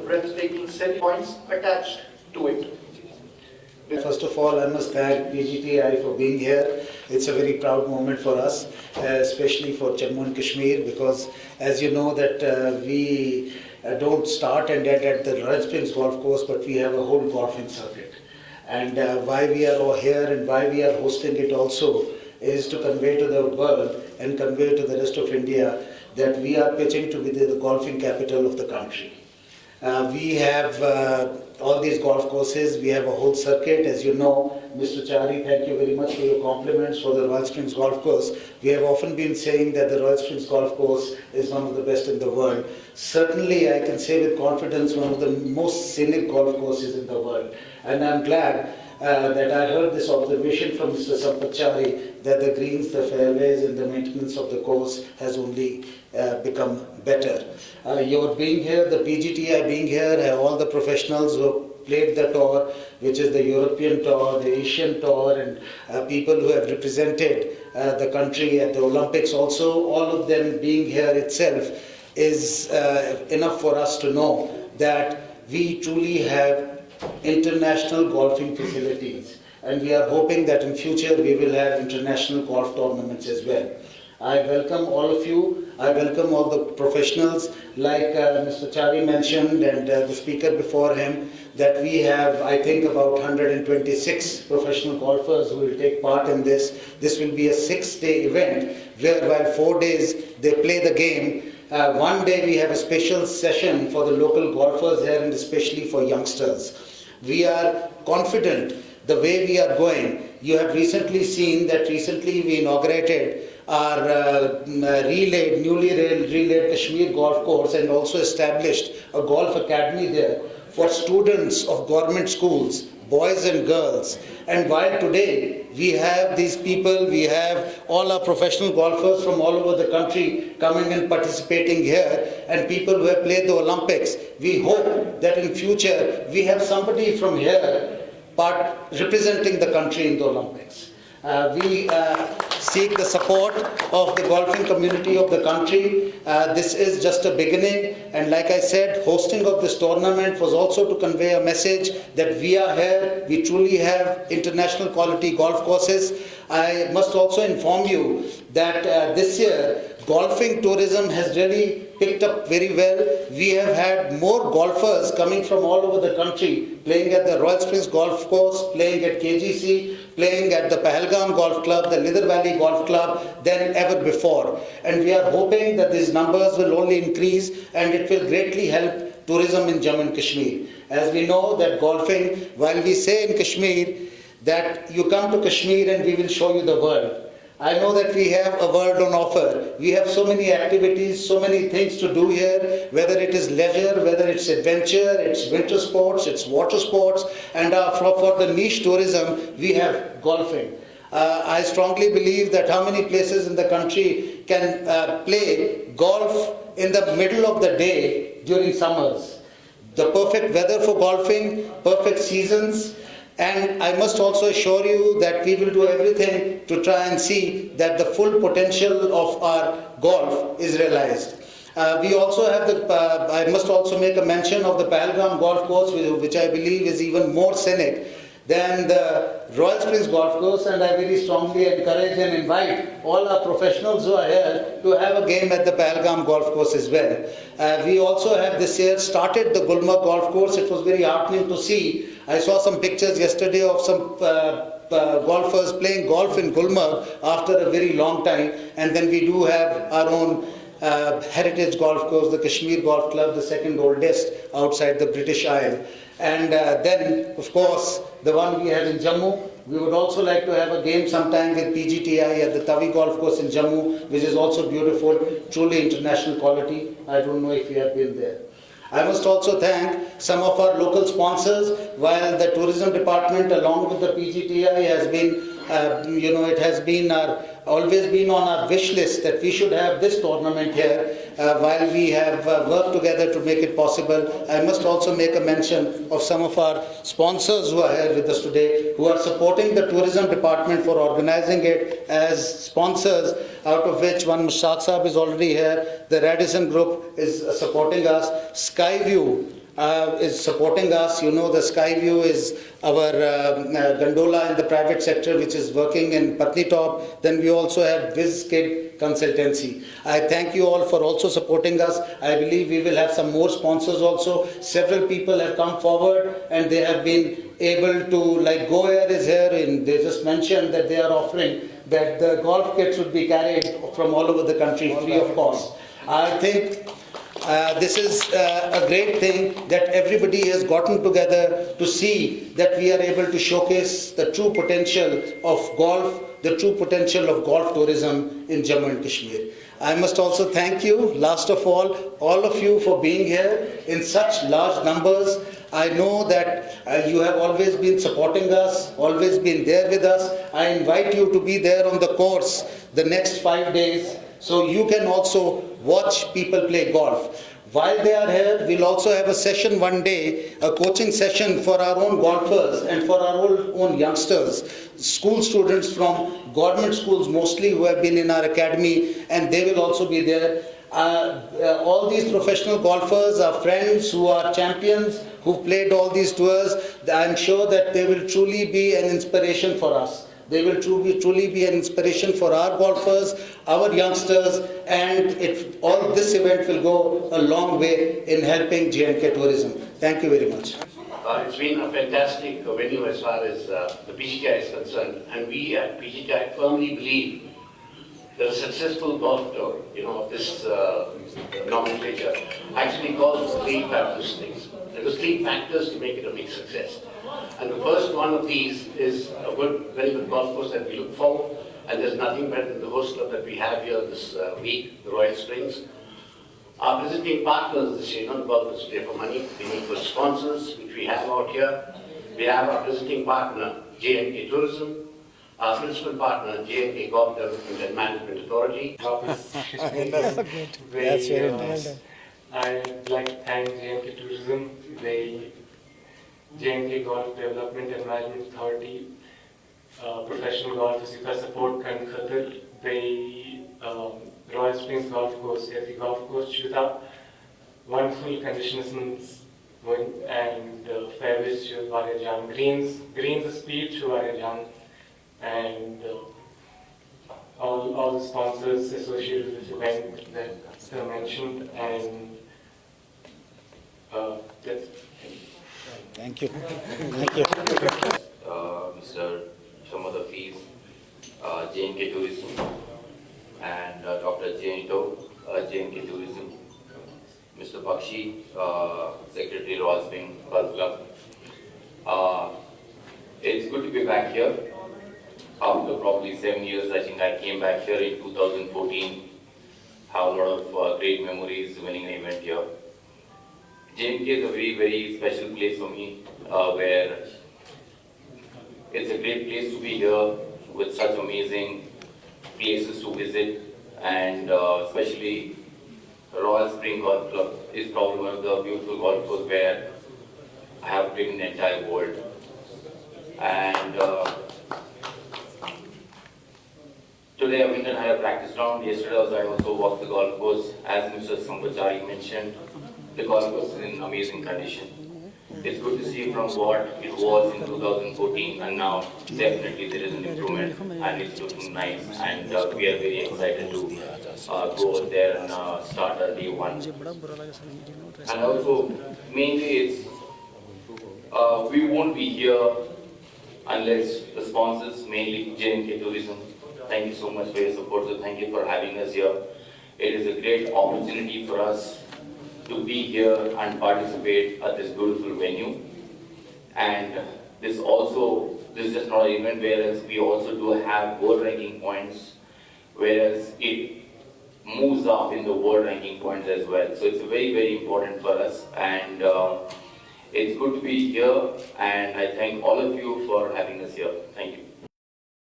breathtaking set points attached to it. First of all, I must thank PGTI for being here. It's a very proud moment for us, especially for Jammu and Kashmir, because as you know that we don't start and end at the Royal Springs Golf Course, but we have a whole golfing circuit. And why we are all here and why we are hosting it also is to convey to the world and convey to the rest of India that we are pitching to be the golfing capital of the country. We have all these golf courses, we have a whole circuit. As you know, Mr. Chari, thank you very much for your compliments for the Royal Springs Golf Course. We have often been saying that the Royal Springs Golf Course is one of the best in the world. Certainly, I can say with confidence, one of the most scenic golf courses in the world. And I'm glad that I heard this observation from Mr. Sampachari that the greens, the fairways and the maintenance of the course has only become better. Your being here, the PGTI being here, all the professionals who played the tour, which is the European tour, the Asian tour, and people who have represented the country at the Olympics also, all of them being here itself is enough for us to know that we truly have international golfing facilities, and we are hoping that in future we will have international golf tournaments as well. I welcome all of you. I welcome all the professionals like Mr. Chari mentioned and the speaker before him, that we have, I think, about 126 professional golfers who will take part in this. This will be a 6-day event where while 4 days they play the game, one day we have a special session for the local golfers here and especially for youngsters. We are confident the way we are going. You have recently seen that recently we inaugurated our newly relayed Kashmir Golf Course and also established a golf academy there for students of government schools, boys and girls. And while today we have these people, we have all our professional golfers from all over the country coming and participating here, and people who have played the Olympics, we hope that in future we have somebody from here representing the country in the Olympics. We seek the support of the golfing community of the country. This is just a beginning, and like I said, hosting of this tournament was also to convey a message that we are here, we truly have international quality golf courses. I must also inform you that this year golfing tourism has really picked up very well. We have had more golfers coming from all over the country, playing at the Royal Springs Golf Course, playing at KGC, playing at the Pahalgam Golf Club, the Lidar Valley Golf Club than ever before. And we are hoping that these numbers will only increase and it will greatly help tourism in Jammu and Kashmir. As we know that golfing, while we say in Kashmir that you come to Kashmir and we will show you the world, I know that we have a world on offer. We have so many activities, so many things to do here, whether it is leisure, whether it's adventure, it's winter sports, it's water sports, and for the niche tourism, we have golfing. I strongly believe that how many places in the country can play golf in the middle of the day during summers. The perfect weather for golfing, perfect seasons. And I must also assure you that we will do everything to try and see that the full potential of our golf is realized. We also have I must also make a mention of the Pahalgam Golf Course, which I believe is even more scenic than the Royal Springs Golf Course, and I very strongly encourage and invite all our professionals who are here to have a game at the Pahalgam Golf Course as well. We also have this year started the Gulmarg Golf Course. It was very heartening to see. I saw some pictures yesterday of some golfers playing golf in Gulmarg after a very long time, and then we do have our own heritage golf course, the Kashmir Golf Club, the second oldest outside the British Isle. And then, of course, the one we have in Jammu. We would also like to have a game sometime with PGTI at the Tavi Golf Course in Jammu, which is also beautiful, truly international quality. I don't know if you have been there. I must also thank some of our local sponsors. While the tourism department along with the PGTI has been, it has been always been on our wish list that we should have this tournament here. While we have worked together to make it possible, I must also make a mention of some of our sponsors who are here with us today, who are supporting the tourism department for organizing it as sponsors, out of which one Mushaq Saab is already here. The Radisson Group is supporting us. Skyview is supporting us. You know, the Skyview is our gondola in the private sector, which is working in Patnitop. Then we also have WizKid Consultancy. I thank you all for also supporting us. I believe we will have some more sponsors also. Several people have come forward and they have been able to, like Go Air is here, and they just mentioned that they are offering that the golf kits would be carried from all over the country free of cost. I think this is a great thing that everybody has gotten together to see that we are able to showcase the true potential of golf, the true potential of golf tourism in Jammu and Kashmir. I must also thank you, last of all of you for being here in such large numbers. I know that you have always been supporting us, always been there with us. I invite you to be there on the course the next 5 days so you can also watch people play golf. While they are here, we'll also have a session one day, a coaching session for our own golfers and for our own youngsters, school students from government schools mostly who have been in our academy, and they will also be there. All these professional golfers are friends who are champions, who played all these tours. I'm sure that they will truly be an inspiration for us. They will truly be an inspiration for our golfers, our youngsters, and all this event will go a long way in helping J&K tourism. Thank you very much. It's been a fantastic venue as far as the PGTI is concerned, and we at PGTI firmly believe that a successful golf tour, of this nomenclature, actually calls for 3 characteristics. There are 3 factors to make it a big success. And the first one of these is a very good golf course that we look for, and there's nothing better than the host club that we have here this week, the Royal Springs. Our visiting partners this year, the golfers pay for money. We need good sponsors, which we have out here. We have our visiting partner, J&K Tourism, our principal partner, J&K Golf Development and Management Authority. That's very nice. I'd like to thank J&K Tourism, J&K Golf Development and Management Authority, Professional Golf Support and Khatar, Royal Springs Golf Course, the golf course Chuta, wonderful conditions and fairways to Varyajan, greens of speed to Varyajan, and all the sponsors associated with the event that Sir mentioned, and that's Thank you. Thank you. Mr. Shamad Hafiz, J&K Tourism, and Dr. J&K Tourism, Mr. Bakshi, Secretary Royal Springs Golf Club. It's good to be back here. After probably 7 years, I think I came back here in 2014. Have a lot of great memories winning an event here. J&K is a very, very special place for me, where it's a great place to be here with such amazing places to visit, and especially Royal Spring Golf Club is probably one of the beautiful golf courses where I have played in the entire world. And today I went and had a practice round. Yesterday I also walked the golf course. As Mr. Sambachari mentioned, the golf course is in amazing condition. It's good to see from what it was in 2014 and now definitely there is an improvement and it's looking nice, and we are very excited to go over there and start our day one. And also mainly it's we won't be here unless the sponsors, mainly J&K Tourism. Thank you so much for your support, so thank you for having us here. It is a great opportunity for us to be here and participate at this beautiful venue. And this is just not an event, whereas we also do have world ranking points, whereas it moves up in the world ranking points as well. So it's very, very important for us, and it's good to be here, and I thank all of you for having us here. Thank you.